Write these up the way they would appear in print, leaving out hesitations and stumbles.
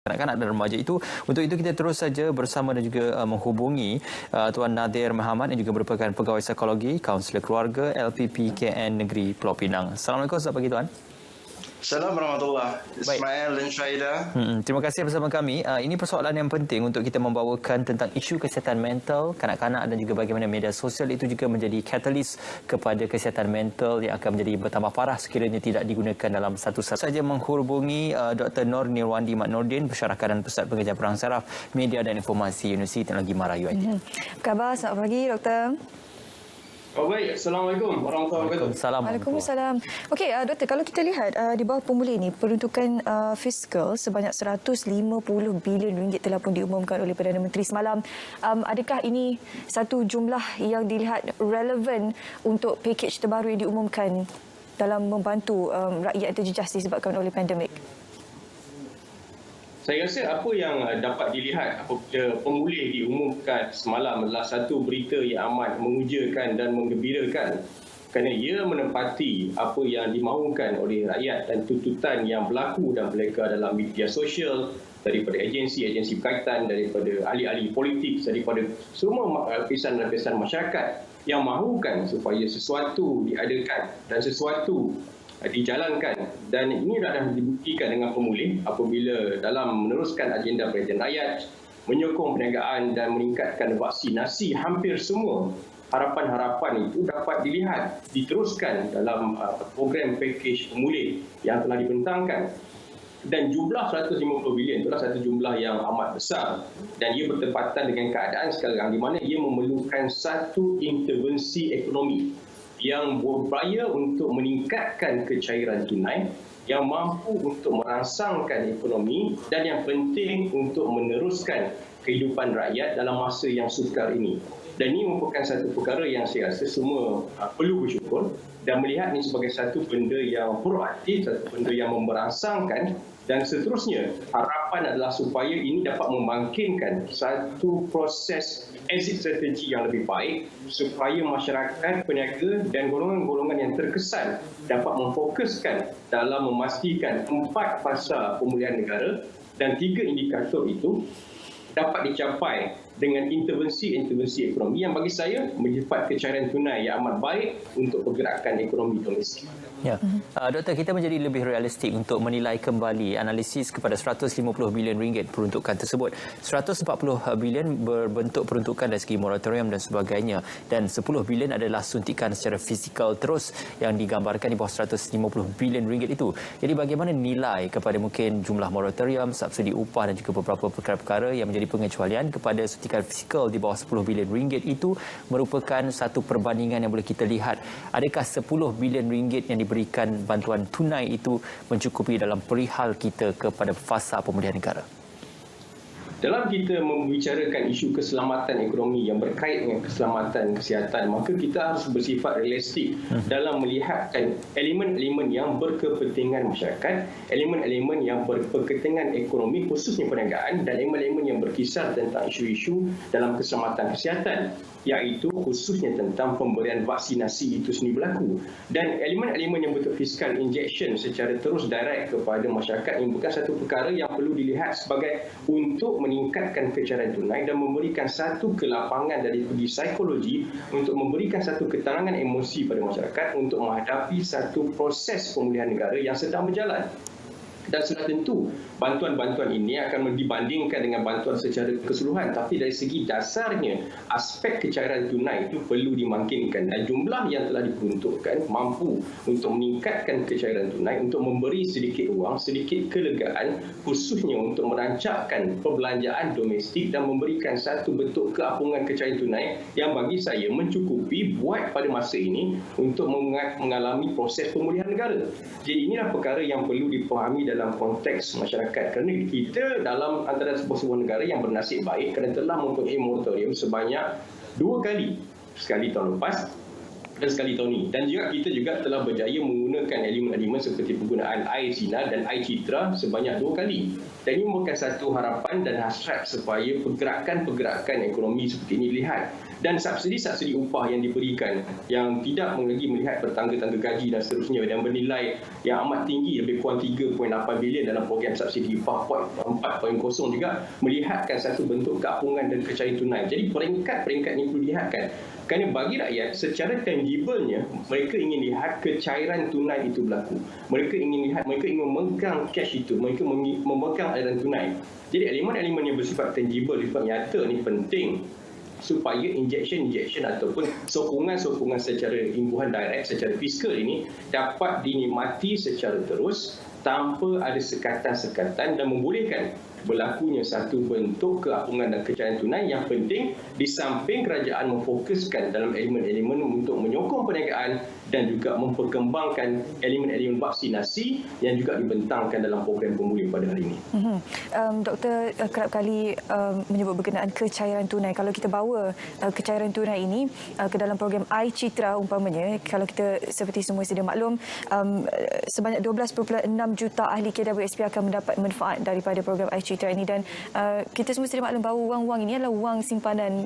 kanak-kanak dan remaja itu. Untuk itu kita terus saja bersama dan juga menghubungi Tuan Nadir Muhammad yang juga merupakan pegawai psikologi, kaunselor keluarga LPP KN Negeri Pulau Pinang. Assalamualaikum, selamat pagi Tuan. Assalamualaikum warahmatullahi. Ismail dan Syahidah. Terima kasih bersama kami. Ini persoalan yang penting untuk kita membawakan tentang isu kesihatan mental kanak-kanak dan juga bagaimana media sosial itu juga menjadi katalis kepada kesihatan mental yang akan menjadi bertambah parah sekiranya tidak digunakan dalam satu saja. Menghubungi Dr. Nur Nirwandi Mat Nordin, Pensyarah Kanan Pusat Pengajian Perang Saraf Media dan Informasi Universiti Teknologi Mara UiT. Khabar, selamat pagi Doktor. Baik, Assalamualaikum warahmatullahi wabarakatuh. Waalaikumsalam. Okey, Doktor, kalau kita lihat di bawah pemulih ini, peruntukan fiskal sebanyak 150 bilion ringgit telah pun diumumkan oleh Perdana Menteri semalam. Adakah ini satu jumlah yang dilihat relevan untuk pakej terbaru yang diumumkan dalam membantu rakyat yang terjejas disebabkan oleh pandemik? Saya rasa apa yang dapat dilihat apabila pemulih diumumkan semalam adalah satu berita yang amat mengujakan dan menggembirakan kerana ia menempati apa yang dimahukan oleh rakyat dan tuntutan yang berlaku dan berleka dalam media sosial daripada agensi-agensi berkaitan, daripada ahli-ahli politik, daripada semua lapisan-lapisan masyarakat yang mahukan supaya sesuatu diadakan dan sesuatu dijalankan, dan ini dah dibuktikan dengan pemulih apabila dalam meneruskan agenda Perhentian Rakyat, menyokong perniagaan dan meningkatkan vaksinasi hampir semua harapan-harapan itu dapat dilihat diteruskan dalam program pakej pemulih yang telah dibentangkan. Dan jumlah 150 bilion itulah satu jumlah yang amat besar dan ia bertepatan dengan keadaan sekarang di mana ia memerlukan satu intervensi ekonomi yang berupaya untuk meningkatkan kecairan tunai, yang mampu untuk merangsangkan ekonomi dan yang penting untuk meneruskan kehidupan rakyat dalam masa yang sukar ini. Dan ini merupakan satu perkara yang saya rasa semua perlu bersyukur dan melihat ini sebagai satu benda yang proaktif, satu benda yang merangsangkan, dan seterusnya harapan adalah supaya ini dapat membangkitkan satu proses exit strategi yang lebih baik supaya masyarakat, peniaga dan golongan-golongan yang terkesan dapat memfokuskan dalam memastikan 4 fasa pemulihan negara dan 3 indikator itu dapat dicapai dengan intervensi-intervensi ekonomi yang bagi saya menyifat kecairan tunai yang amat baik untuk pergerakan ekonomi domestik. Ya, Doktor, kita menjadi lebih realistik untuk menilai kembali analisis kepada 150 bilion ringgit peruntukan tersebut. 140 bilion berbentuk peruntukan dari segi moratorium dan sebagainya, dan 10 bilion adalah suntikan secara fizikal terus yang digambarkan di bawah 150 bilion ringgit itu. Jadi bagaimana nilai kepada mungkin jumlah moratorium, subsidi upah dan juga beberapa perkara-perkara yang menjadi pengecualian kepada suntikan fizikal di bawah 10 bilion ringgit itu merupakan satu perbandingan yang boleh kita lihat. Adakah 10 bilion ringgit yang diberikan bantuan tunai itu mencukupi dalam perihal kita kepada fasa pemulihan negara? Dalam kita membicarakan isu keselamatan ekonomi yang berkait dengan keselamatan kesihatan, maka kita harus bersifat realistik dalam melihatkan elemen-elemen yang berkepentingan masyarakat, elemen-elemen yang berkepentingan ekonomi khususnya perniagaan, dan elemen-elemen yang berkisar tentang isu-isu dalam keselamatan kesihatan, iaitu khususnya tentang pemberian vaksinasi itu sendiri berlaku. Dan elemen-elemen yang bentuk fiskal injection secara terus direct kepada masyarakat ini bukan satu perkara yang perlu dilihat sebagai untuk meningkatkan kecairan tunai dan memberikan satu kelapangan dari segi psikologi untuk memberikan satu ketenangan emosi pada masyarakat untuk menghadapi satu proses pemulihan negara yang sedang berjalan. Dan sudah tentu bantuan-bantuan ini akan dibandingkan dengan bantuan secara keseluruhan, tapi dari segi dasarnya aspek kecairan tunai itu perlu dimakinkan dan jumlah yang telah diperuntukkan mampu untuk meningkatkan kecairan tunai, untuk memberi sedikit ruang, sedikit kelegaan khususnya untuk merancangkan perbelanjaan domestik dan memberikan satu bentuk keapungan kecairan tunai yang bagi saya mencukupi buat pada masa ini untuk mengalami proses pemulihan negara. Jadi inilah perkara yang perlu dipahami dalam konteks masyarakat, kerana kita dalam antara sebuah negara yang bernasib baik kerana telah mempunyai moratorium sebanyak 2 kali, sekali tahun lepas dan sekali tahun ini. Dan juga kita juga telah berjaya menggunakan elemen-elemen seperti penggunaan air Cina dan air Citra sebanyak 2 kali. Dan ini merupakan satu harapan dan hasrat supaya pergerakan-pergerakan ekonomi seperti ini dilihat. Dan subsidi-subsidi upah yang diberikan yang tidak lagi melihat bertangga-tangga gaji dan seterusnya dan bernilai yang amat tinggi, lebih kurang 3.8 bilion dalam program subsidi upah 4.0 juga melihatkan satu bentuk keapungan dan kecairan tunai. Jadi peringkat-peringkat ini perlu dilihatkan. Kerana bagi rakyat, secara tangiblenya, mereka ingin lihat kecairan tunai itu berlaku. Mereka ingin memegang cash itu, mereka memegang aliran tunai. Jadi elemen-elemen yang bersifat tangible, bersifat nyata ini penting supaya injection ataupun sokongan secara imbuhan direct, secara fiskal ini dapat dinikmati secara terus tanpa ada sekatan-sekatan dan membolehkan berlakunya satu bentuk keapungan dan kecairan tunai. Yang penting di samping kerajaan memfokuskan dalam elemen-elemen untuk menyokong perniagaan dan juga memperkembangkan elemen-elemen vaksinasi yang juga dibentangkan dalam program pemulihan pada hari ini. Doktor kerap kali menyebut berkenaan kecairan tunai. Kalau kita bawa kecairan tunai ini ke dalam program iCitra umpamanya, kalau kita seperti semua sedia maklum, sebanyak 12.6 juta ahli KWSP akan mendapat manfaat daripada program iCitra ini, dan kita semua sedia maklum bahawa wang-wang ini adalah wang simpanan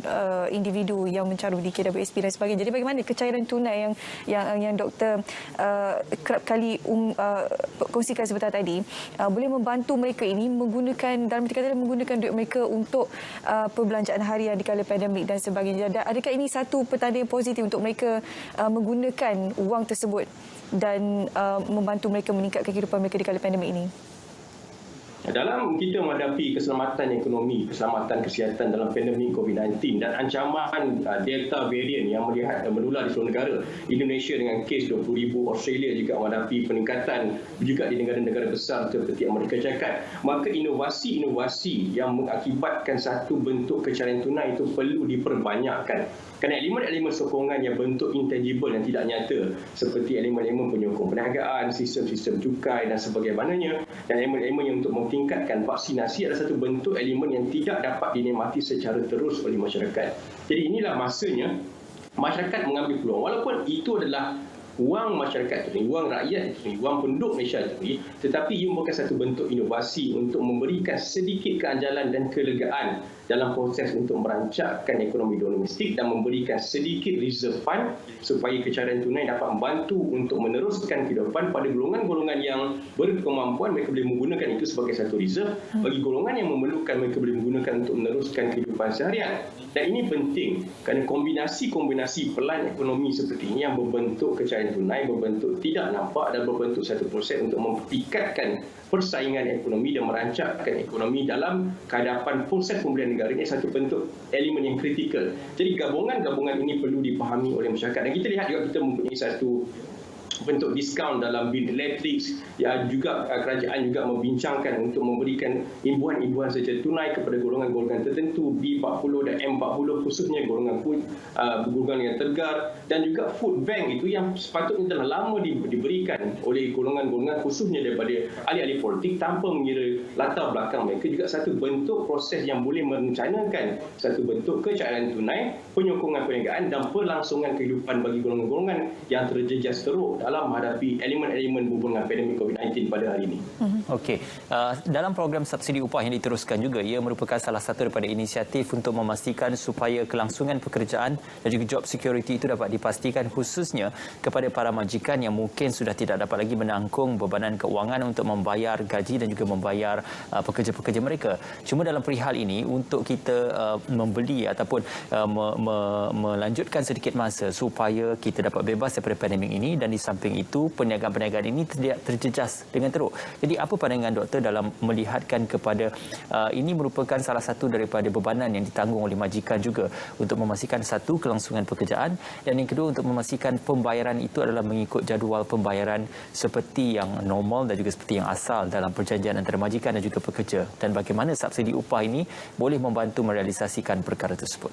individu yang mencarum di KWSP dan sebagainya. Jadi bagaimana kecairan tunai yang doktor kerap kali kongsikan sebentar tadi boleh membantu mereka ini menggunakan, dalam kata menggunakan duit mereka untuk perbelanjaan harian di kala pandemik dan sebagainya. Adakah ini satu petanda yang positif untuk mereka menggunakan wang tersebut dan membantu mereka meningkatkan kehidupan mereka di kala pandemik ini? Dalam kita menghadapi keselamatan ekonomi, keselamatan kesihatan dalam pandemik COVID-19 dan ancaman Delta variant yang menular di seluruh negara, Indonesia dengan kes 20,000, Australia juga menghadapi peningkatan juga di negara-negara besar seperti Amerika Syarikat, maka inovasi-inovasi yang mengakibatkan satu bentuk kecairan tunai itu perlu diperbanyakkan. Kerana elemen-elemen sokongan yang bentuk intangible yang tidak nyata seperti elemen-elemen penyokong perniagaan, sistem-sistem cukai dan sebagainya, dan elemen-elemen yang untuk memtingkatkan vaksinasi adalah satu bentuk elemen yang tidak dapat dinikmati secara terus oleh masyarakat. Jadi inilah masanya masyarakat mengambil peluang, walaupun itu adalah wang masyarakat itu, wang rakyat itu, wang penduduk Malaysia itu, tetapi ia merupakan satu bentuk inovasi untuk memberikan sedikit keanjalan dan kelegaan dalam proses untuk merancangkan ekonomi domestik dan memberikan sedikit reserve fund supaya kecairan tunai dapat membantu untuk meneruskan kehidupan pada golongan-golongan yang berkemampuan. Mereka boleh menggunakan itu sebagai satu reserve. Bagi golongan yang memerlukan, mereka boleh menggunakan untuk meneruskan kehidupan seharian. Dan ini penting kerana kombinasi pelan ekonomi seperti ini yang berbentuk kecairan tunai, berbentuk tidak nampak dan berbentuk satu proses untuk mempertingkatkan persaingan ekonomi dan merancangkan ekonomi dalam kehadapan proses pemulihan negara ini satu bentuk elemen yang kritikal. Jadi gabungan-gabungan ini perlu dipahami oleh masyarakat. Dan kita lihat juga kita mempunyai satu bentuk diskaun dalam bil elektrik, ya, juga kerajaan juga membincangkan untuk memberikan imbuhan-imbuhan secara tunai kepada golongan-golongan tertentu, B40 dan M40 khususnya golongan yang tergar, dan juga food bank itu yang sepatutnya telah lama diberikan oleh golongan-golongan khususnya daripada ahli-ahli politik tanpa mengira latar belakang mereka, juga satu bentuk proses yang boleh merencanakan satu bentuk kecairan tunai, penyokongan perniagaan dan perlangsungan kehidupan bagi golongan-golongan yang terjejas teruk dalam menghadapi elemen-elemen berhubungan pandemik COVID-19 pada hari ini. Okey, dalam program subsidi upah yang diteruskan juga, ia merupakan salah satu daripada inisiatif untuk memastikan supaya kelangsungan pekerjaan dan juga job security itu dapat dipastikan, khususnya kepada para majikan yang mungkin sudah tidak dapat lagi menanggung bebanan keuangan untuk membayar gaji dan juga membayar pekerja-pekerja mereka. Cuma dalam perihal ini, untuk kita membeli ataupun melanjutkan sedikit masa supaya kita dapat bebas daripada pandemik ini, dan di samping itu perniagaan-perniagaan ini tidak terjejas dengan teruk. Jadi apa pandangan doktor dalam melihatkan kepada ini merupakan salah satu daripada bebanan yang ditanggung oleh majikan juga untuk memastikan satu, kelangsungan pekerjaan, dan yang kedua untuk memastikan pembayaran itu adalah mengikut jadual pembayaran seperti yang normal dan juga seperti yang asal dalam perjanjian antara majikan dan juga pekerja, dan bagaimana subsidi upah ini boleh membantu merealisasikan perkara tersebut.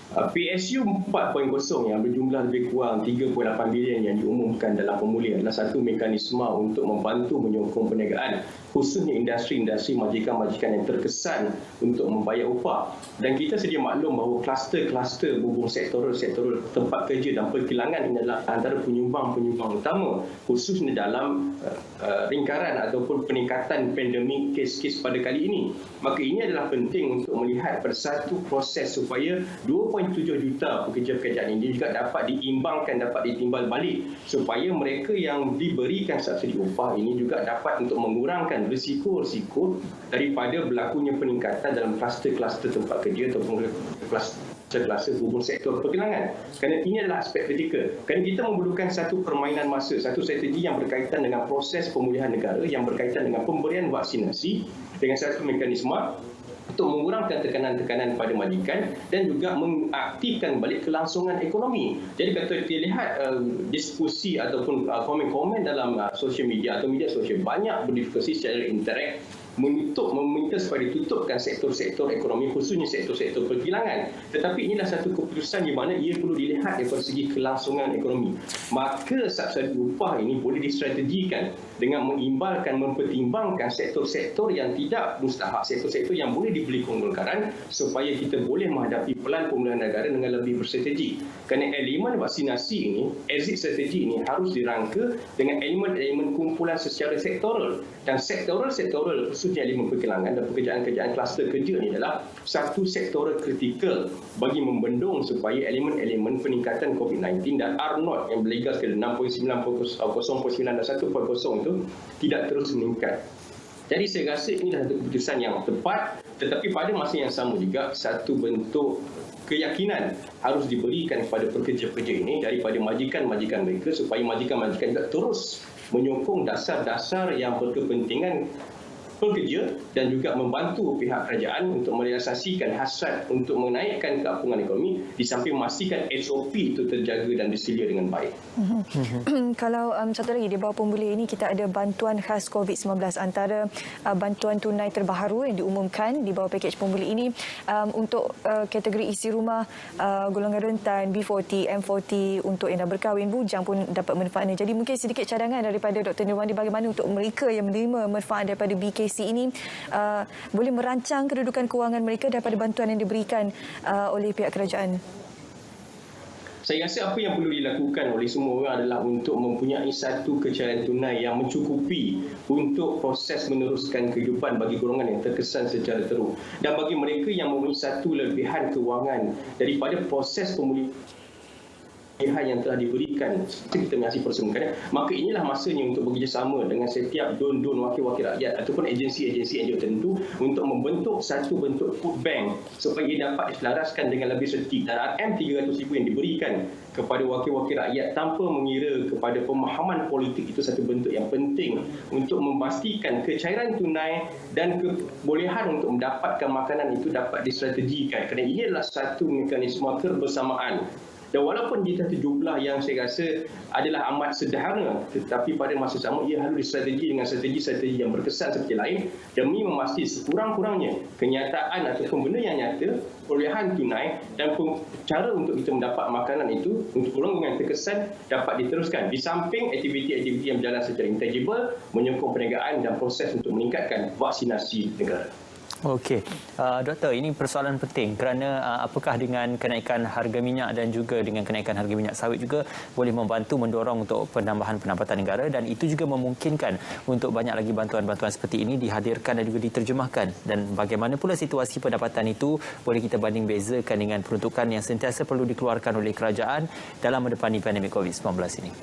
PSU 4.0 yang berjumlah lebih kurang 3.8 bilion yang diumumkan dalam pemulihan adalah satu mekanisme untuk membantu menyokong perniagaan khususnya industri-industri majikan-majikan yang terkesan untuk membayar upah. Dan kita sedia maklum bahawa kluster-kluster hubung sektoral tempat kerja dan perkilangan ini adalah antara penyumbang-penyumbang utama khususnya dalam lingkaran ataupun peningkatan pandemik kes-kes pada kali ini. Maka ini adalah penting untuk melihat bersatu proses supaya 2.7 juta pekerja-pekerjaan ini juga dapat diimbangkan, dapat ditimbal balik supaya mereka yang diberikan subsidi upah ini juga dapat untuk mengurangkan risiko-risiko daripada berlakunya peningkatan dalam kluster-kluster tempat kerja ataupun kluster hubung sektor perkilangan. Kerana ini adalah aspek kritikal. Kerana kita memerlukan satu permainan masa, satu strategi yang berkaitan dengan proses pemulihan negara, yang berkaitan dengan pemberian vaksinasi dengan satu mekanisme untuk mengurangkan tekanan-tekanan pada majikan dan juga mengaktifkan balik kelangsungan ekonomi. Jadi kalau kita lihat diskusi ataupun komen-komen dalam sosial media atau media sosial banyak berdiskusi secara interak meminta supaya ditutupkan sektor-sektor ekonomi khususnya sektor-sektor perkilangan. Tetapi inilah satu keputusan di mana ia perlu dilihat daripada segi kelangsungan ekonomi. Maka subsidi upah ini boleh distrategikan dengan mempertimbangkan sektor-sektor yang tidak mustahak, sektor-sektor yang boleh dibeli kelonggaran supaya kita boleh menghadapi pelan pemulihan negara dengan lebih berstrategi. Kerana elemen vaksinasi ini, exit strategi ini harus dirangka dengan elemen-elemen kumpulan secara sektoral. Dan sektoral khususnya elemen perkilangan dan pekerjaan-kerjaan kluster kerja ini adalah satu sektoral kritikal bagi membendung supaya elemen-elemen peningkatan COVID-19 dan R0 yang berlegas ke 6.9, 0.9 dan 1.0 itu tidak terus meningkat. Jadi saya rasa ini adalah satu keputusan yang tepat, tetapi pada masa yang sama juga satu bentuk keyakinan harus diberikan kepada pekerja-pekerja ini daripada majikan-majikan mereka supaya majikan-majikan juga terus menyokong dasar-dasar yang berkepentingan pekerja dan juga membantu pihak kerajaan untuk merealisasikan hasrat untuk menaikkan keapungan ekonomi di samping memastikan SOP itu terjaga dan diselia dengan baik. Kalau satu lagi di bawah pemulihan ini kita ada bantuan khas COVID-19 antara bantuan tunai terbaru yang diumumkan di bawah pakej pemulihan ini untuk kategori isi rumah golongan rentan B40, M40 untuk yang dah berkahwin bujang pun dapat manfaatnya. Jadi mungkin sedikit cadangan daripada Dr. Nirwandi bagaimana untuk mereka yang menerima manfaat daripada BKC ini boleh merancang kedudukan kewangan mereka daripada bantuan yang diberikan oleh pihak kerajaan. Saya rasa apa yang perlu dilakukan oleh semua orang adalah untuk mempunyai satu kecairan tunai yang mencukupi untuk proses meneruskan kehidupan bagi golongan yang terkesan secara teruk. Dan bagi mereka yang mempunyai satu lebihan kewangan daripada proses pemulihan yang telah diberikan kita menyaksikan proses maka inilah masanya untuk bekerjasama dengan setiap don-don wakil-wakil rakyat ataupun agensi-agensi NGO tertentu untuk membentuk satu bentuk food bank supaya ia dapat diselaraskan dengan lebih serti. Dan RM300,000 yang diberikan kepada wakil-wakil rakyat tanpa mengira kepada pemahaman politik itu satu bentuk yang penting untuk memastikan kecairan tunai dan kebolehan untuk mendapatkan makanan itu dapat distrategikan kerana ini adalah satu mekanisme kebersamaan. Dan walaupun di satu jumlah yang saya rasa adalah amat sederhana, tetapi pada masa sama ia harus distrategi dengan strategi-strategi yang berkesan seperti lain demi memastikan sekurang-kurangnya kenyataan ataupun benda yang nyata, perolehan tunai dan cara untuk kita mendapat makanan itu untuk golongan terkesan dapat diteruskan di samping aktiviti-aktiviti yang berjalan secara intangible menyokong perniagaan dan proses untuk meningkatkan vaksinasi negara. Okey, Doktor, ini persoalan penting kerana apakah dengan kenaikan harga minyak dan juga dengan kenaikan harga minyak sawit juga boleh membantu mendorong untuk penambahan pendapatan negara dan itu juga memungkinkan untuk banyak lagi bantuan-bantuan seperti ini dihadirkan dan juga diterjemahkan dan bagaimana pula situasi pendapatan itu boleh kita banding bezakan dengan peruntukan yang sentiasa perlu dikeluarkan oleh kerajaan dalam menghadapi pandemik COVID-19 ini.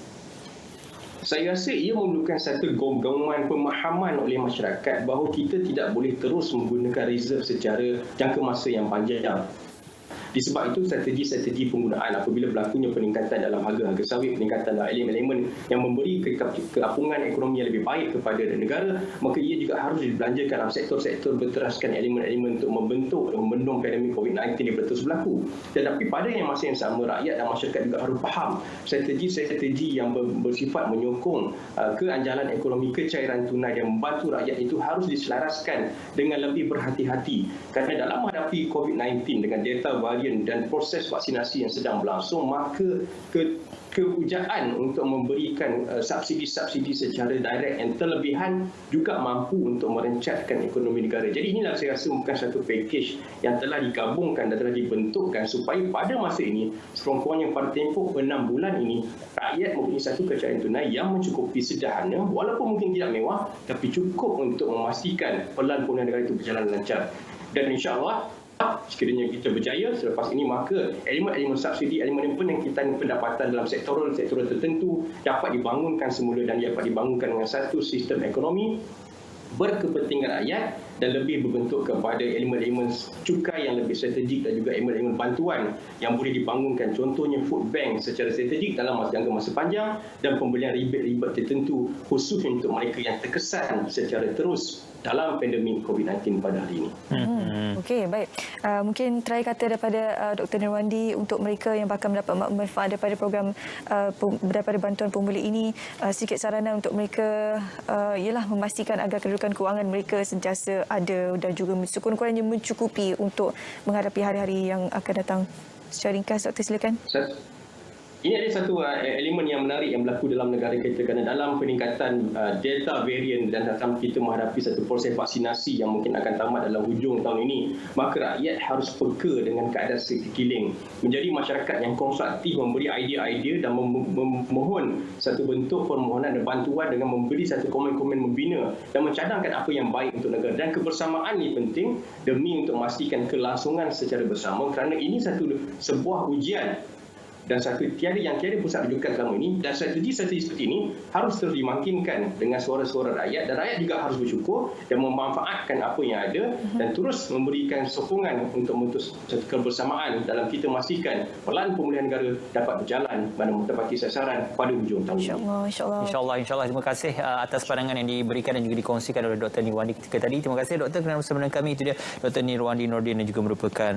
Saya rasa ia memerlukan satu gabungan pemahaman oleh masyarakat bahawa kita tidak boleh terus menggunakan reserve secara jangka masa yang panjang. Disebab itu strategi-strategi penggunaan apabila berlakunya peningkatan dalam harga sawit, peningkatan dalam elemen-elemen yang memberi keapungan ekonomi yang lebih baik kepada negara, maka ia juga harus dibelanjakan dalam sektor-sektor berteraskan elemen-elemen untuk membentuk dan membendung pandemik COVID-19 yang terus berlaku. Tetapi pada yang masa yang sama, rakyat dan masyarakat juga harus faham strategi-strategi yang bersifat menyokong keanjalan ekonomi, kecairan tunai yang membantu rakyat itu harus diselaraskan dengan lebih berhati-hati. Kerana dalam menghadapi COVID-19 dengan delta varian varian dan proses vaksinasi yang sedang berlangsung, maka kehujaan untuk memberikan subsidi-subsidi secara direct yang terlebihan juga mampu untuk merencatkan ekonomi negara. Jadi inilah saya rasa bukan satu package yang telah digabungkan dan telah dibentukkan supaya pada masa ini, sekurang-kurangnya pada tempoh 6 bulan ini, rakyat mempunyai satu kecairan tunai yang mencukupi, sederhana, walaupun mungkin tidak mewah, tapi cukup untuk memastikan pelan pemulihan negara itu berjalan lancar. Dan insya-Allah sekiranya kita berjaya selepas ini, maka elemen-elemen subsidi, elemen-elemen pendapatan dalam sektoral tertentu dapat dibangunkan semula dan dapat dibangunkan dengan satu sistem ekonomi berkepentingan rakyat dan lebih berbentuk kepada elemen-elemen cukai yang lebih strategik dan juga elemen-elemen bantuan yang boleh dibangunkan, contohnya food bank secara strategik dalam jangka masa panjang dan pembelian ribet-ribet tertentu khusus untuk mereka yang terkesan secara terus dalam pandemik COVID-19 pada hari ini. Okey, baik. Mungkin terakhir kata daripada Dr. Nirwandi untuk mereka yang bakal mendapat manfaat daripada program daripada bantuan pemulih ini, sedikit saranan untuk mereka ialah memastikan agar kedudukan kewangan mereka sentiasa ada dan juga sekurang-kurangnya mencukupi untuk menghadapi hari-hari yang akan datang. Secara ringkas, Dr. silakan. Ini ada satu elemen yang menarik yang berlaku dalam negara kita, kerana dalam peningkatan Delta variant dan dalam kita menghadapi satu proses vaksinasi yang mungkin akan tamat dalam hujung tahun ini, maka rakyat harus peka dengan keadaan sekeliling, menjadi masyarakat yang konstruktif, memberi idea-idea dan memohon satu bentuk permohonan dan bantuan dengan memberi satu komen-komen membina dan mencadangkan apa yang baik untuk negara. Dan kebersamaan ini penting demi untuk memastikan kelangsungan secara bersama, kerana ini sebuah ujian dan satu tiada pusat rujukan selama ini, dan strategi seperti ini harus terus dimakinkan dengan suara-suara rakyat, dan rakyat juga harus bersyukur dan memanfaatkan apa yang ada dan terus memberikan sokongan untuk memutus kebersamaan dalam kita memastikan pelan pemulihan negara dapat berjalan pada menepati sasaran pada hujung tahun ini. InsyaAllah. Terima kasih atas pandangan yang diberikan dan juga dikongsikan oleh Dr. Nirwandi ketika tadi. Terima kasih Doktor kerana bersama dengan kami. Itu dia Dr. Nirwandi Nordin yang juga merupakan